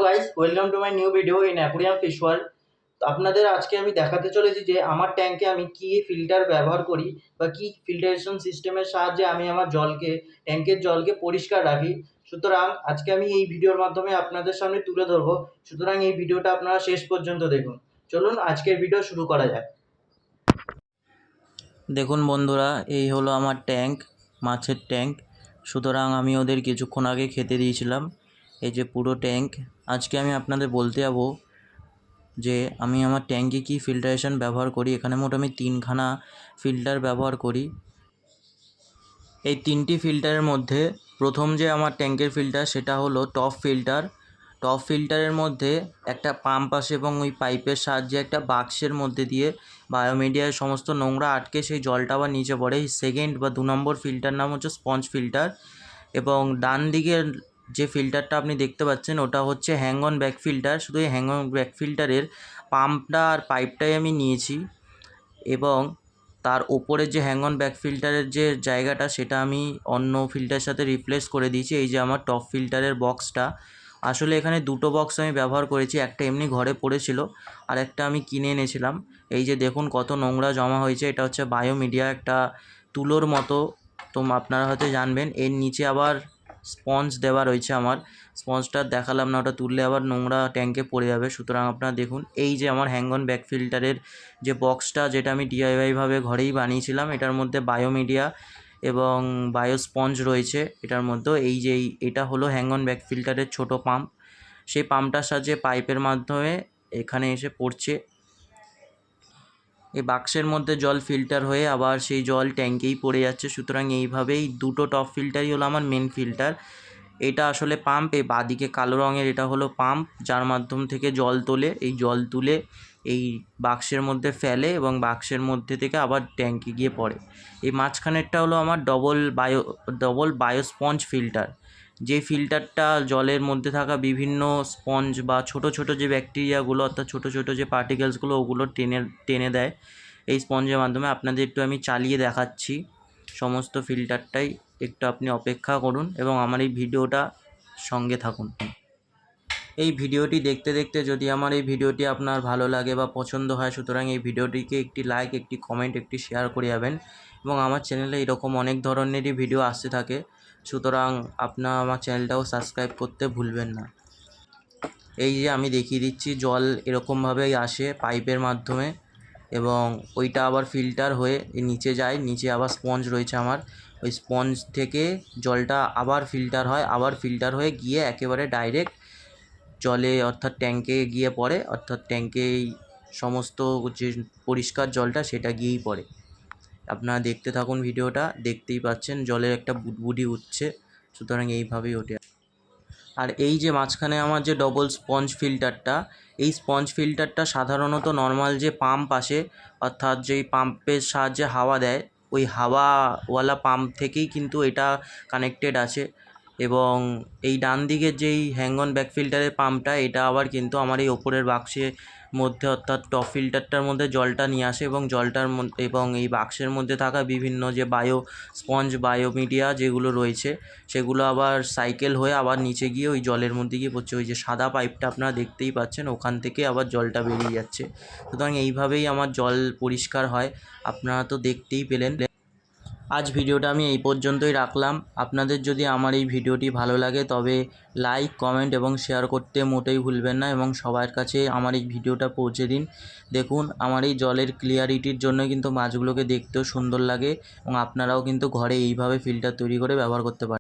Guys, welcome to my new video in aquarium fish world. তো আপনাদের আজকে আমি দেখাতে চলেছি যে আমার ট্যাঙ্কে আমি কি ফিল্টার ব্যবহার করি বা কি ফিল্টারেশন সিস্টেমের সাহায্যে আমি আমার ট্যাঙ্কের জলকে পরিষ্কার রাখি। সুতরাং আজকে আমি এই ভিডিওর মাধ্যমে আপনাদের সামনে তুলে ধরবো। সুতরাং এই ভিডিওটা আপনারা শেষ পর্যন্ত দেখুন। চলুন আজকের ভিডিও শুরু করা যাক। দেখুন বন্ধুরা, এই হলো আমার ট্যাঙ্ক, মাছের ট্যাঙ্ক। সুতরাং আমি ওদের কিছুক্ষণ আগে খেতে দিয়েছিলাম। এই যে পুরো ট্যাঙ্ক। আজকে আমি আপনাদের বলতে যাবো যে আমি আমার ট্যাঙ্কে কি ফিল্টারেশন ব্যবহার করি। এখানে মোট আমি 3খানা ফিল্টার ব্যবহার করি। এই 3টি ফিল্টারের মধ্যে প্রথম যে আমার ট্যাঙ্কের ফিল্টার সেটা হলো টপ ফিল্টার। টপ ফিল্টারের মধ্যে একটা পাম্প আসে এবং ওই পাইপের সাহায্যে একটা বাক্সের মধ্যে দিয়ে বায়োমিডিয়ার সমস্ত নোংরা আটকে সেই জলটা আবার নিচে পড়ে। সেকেন্ড বা 2 নম্বর ফিল্টার নাম হচ্ছে স্পঞ্জ ফিল্টার। এবং ডান দিকের যে ফিল্টারটা আপনি দেখতে পাচ্ছেন ওটা হচ্ছে হ্যাং অন ব্যাক ফিল্টার। শুধু এই হ্যাং অন ব্যাক ফিল্টারের পাম্পটা আর পাইপটাই আমি নিয়েছি এবং তার ওপরের যে হ্যাং অন ব্যাক ফিল্টারের যে জায়গাটা সেটা আমি অন্য ফিল্টারের সাথে রিপ্লেস করে দিয়েছি। এই যে আমার টপ ফিল্টারের বক্সটা, আসলে এখানে দুটো বক্স আমি ব্যবহার করেছি। একটা এমনি ঘরে পড়েছিল আর একটা আমি কিনে এনেছিলাম। এই যে দেখুন কত নোংরা জমা হয়েছে। এটা হচ্ছে বায়োমিডিয়া, একটা তুলোর মতো, তো আপনারা হয়তো জানবেন। এর নিচে আবার স্পঞ্জ দেওয়া রয়েছে। আমার স্পঞ্জটা দেখালাম না, ওটা তুললে আবার নোংরা ট্যাঙ্কে পড়ে যাবে। সুতরাং আপনারা দেখুন, এই যে আমার হ্যাং অন ব্যাক ফিল্টারের যে বক্সটা, যেটা আমি ডিআইওয়াইভাবে ঘরেই বানিয়েছিলাম, এটার মধ্যে বায়োমিডিয়া এবং বায়ো স্পঞ্জ রয়েছে এটার মধ্যে। এই যে এটা হলো হ্যাং অন ব্যাক ফিল্টারের ছোটো পাম্প। সেই পাম্পটার সাহায্যে পাইপের মাধ্যমে এখানে এসে পড়ছে। এই বাক্সের মধ্যে জল ফিল্টার হয়ে আবার সেই জল ট্যাঙ্কেই পড়ে যাচ্ছে। সুতরাং এইভাবেই দুটো টপ ফিল্টারই হলো আমার মেন ফিল্টার। এটা আসলে পাম্প। এই বাঁদিকে কালো রঙের এটা হলো পাম্প, যার মাধ্যম থেকে জল তোলে। এই জল তুলে এই বাক্সের মধ্যে ফেলে এবং বাক্সের মধ্যে থেকে আবার ট্যাঙ্কে গিয়ে পড়ে। এই মাঝখানেরটা হলো আমার ডবল বায়ো স্পঞ্জ ফিল্টার। যে ফিল্টারটা জলের মধ্যে থাকা বিভিন্ন স্পঞ্জ বা ছোট ছোট যে ব্যাকটেরিয়াগুলো, অর্থাৎ ছোট ছোট যে পার্টিকেলসগুলো, ওগুলো টেনে দেয় এই স্পঞ্জের মাধ্যমে। আপনাদের একটু আমি চালিয়ে দেখাচ্ছি সমস্ত ফিল্টারটাই। একটু আপনি অপেক্ষা করুন এবং আমার এই ভিডিওটা সঙ্গে থাকুন। এই ভিডিওটি দেখতে দেখতে যদি আমার এই ভিডিওটি আপনার ভালো লাগে বা পছন্দ হয়, সুতরাং এই ভিডিওটিকে একটি লাইক, একটি কমেন্ট, একটি শেয়ার করে যাবেন। এবং আমার চ্যানেলে এরকম অনেক ধরনেরই ভিডিও আসতে থাকে, সুতরাং আপনার আমার চ্যানেলটাও সাবস্ক্রাইব করতে ভুলবেন না। এই যে আমি দেখিয়ে দিচ্ছি, জল এরকমভাবেই আসে পাইপের মাধ্যমে এবং ওইটা আবার ফিল্টার হয়ে নিচে যায়। নিচে আবার স্পঞ্জ রয়েছে আমার, ওই স্পঞ্জ থেকে জলটা আবার ফিল্টার হয়, আবার ফিল্টার হয়ে গিয়ে একেবারে ডাইরেক্ট জলে অর্থাৎ ট্যাঙ্কে গিয়ে পড়ে। অর্থাৎ ট্যাঙ্কেই সমস্ত যে পরিষ্কার জলটা সেটা গিয়েই পড়ে। আপনারা দেখতে থাকুন ভিডিওটা, দেখতেই পাচ্ছেন জলের একটা বুদবুদি উঠছে। সুতরাং এইভাবেই ওঠে। আর এই যে মাঝখানে আমার যে ডবল স্পঞ্জ ফিল্টারটা, এই স্পঞ্জ ফিল্টারটা সাধারণত নর্মাল যে পাম্প আসে, অর্থাৎ যেই পাম্পের সাহায্যে হাওয়া দেয়, ওই হাওয়াওয়ালা পাম্প থেকেই কিন্তু এটা কানেক্টেড আছে। এবং এই ডান দিকের যেই হ্যাং অন ব্যাক ফিল্টারের পাম্পটা, এটা আবার কিন্তু আমার এই ওপরের বাক্সের মধ্যে, অর্থাৎ টপ ফিল্টারটার মধ্যে জলটা নিয়ে আসে এবং এবং এই বাক্সের মধ্যে থাকা বিভিন্ন যে বায়োমিডিয়া যেগুলো রয়েছে, সেগুলো আবার সাইকেল হয়ে আবার নিচে গিয়ে ওই জলের মধ্যে গিয়ে পড়ছে। ওই যে সাদা পাইপটা আপনারা দেখতেই পাচ্ছেন, ওখান থেকে আবার জলটা বেরিয়ে যাচ্ছে। সুতরাং এইভাবেই আমার জল পরিষ্কার হয়। আপনারা তো দেখতেই পেলেন। আজ ভিডিওটা আমি এই পর্যন্তই রাখলাম। আপনাদের যদি আমার এই ভিডিওটি ভালো লাগে তবে লাইক, কমেন্ট এবং শেয়ার করতে মোটেই ভুলবেন না এবং সবার কাছে আমার এই ভিডিওটা পৌঁছে দিন। দেখুন, আমার এই জলের ক্লিয়ারিটির জন্য কিন্তু মাছগুলোকে দেখতেও সুন্দর লাগে এবং আপনারাও কিন্তু ঘরে এইভাবে ফিল্টার তৈরি করে ব্যবহার করতে পারেন।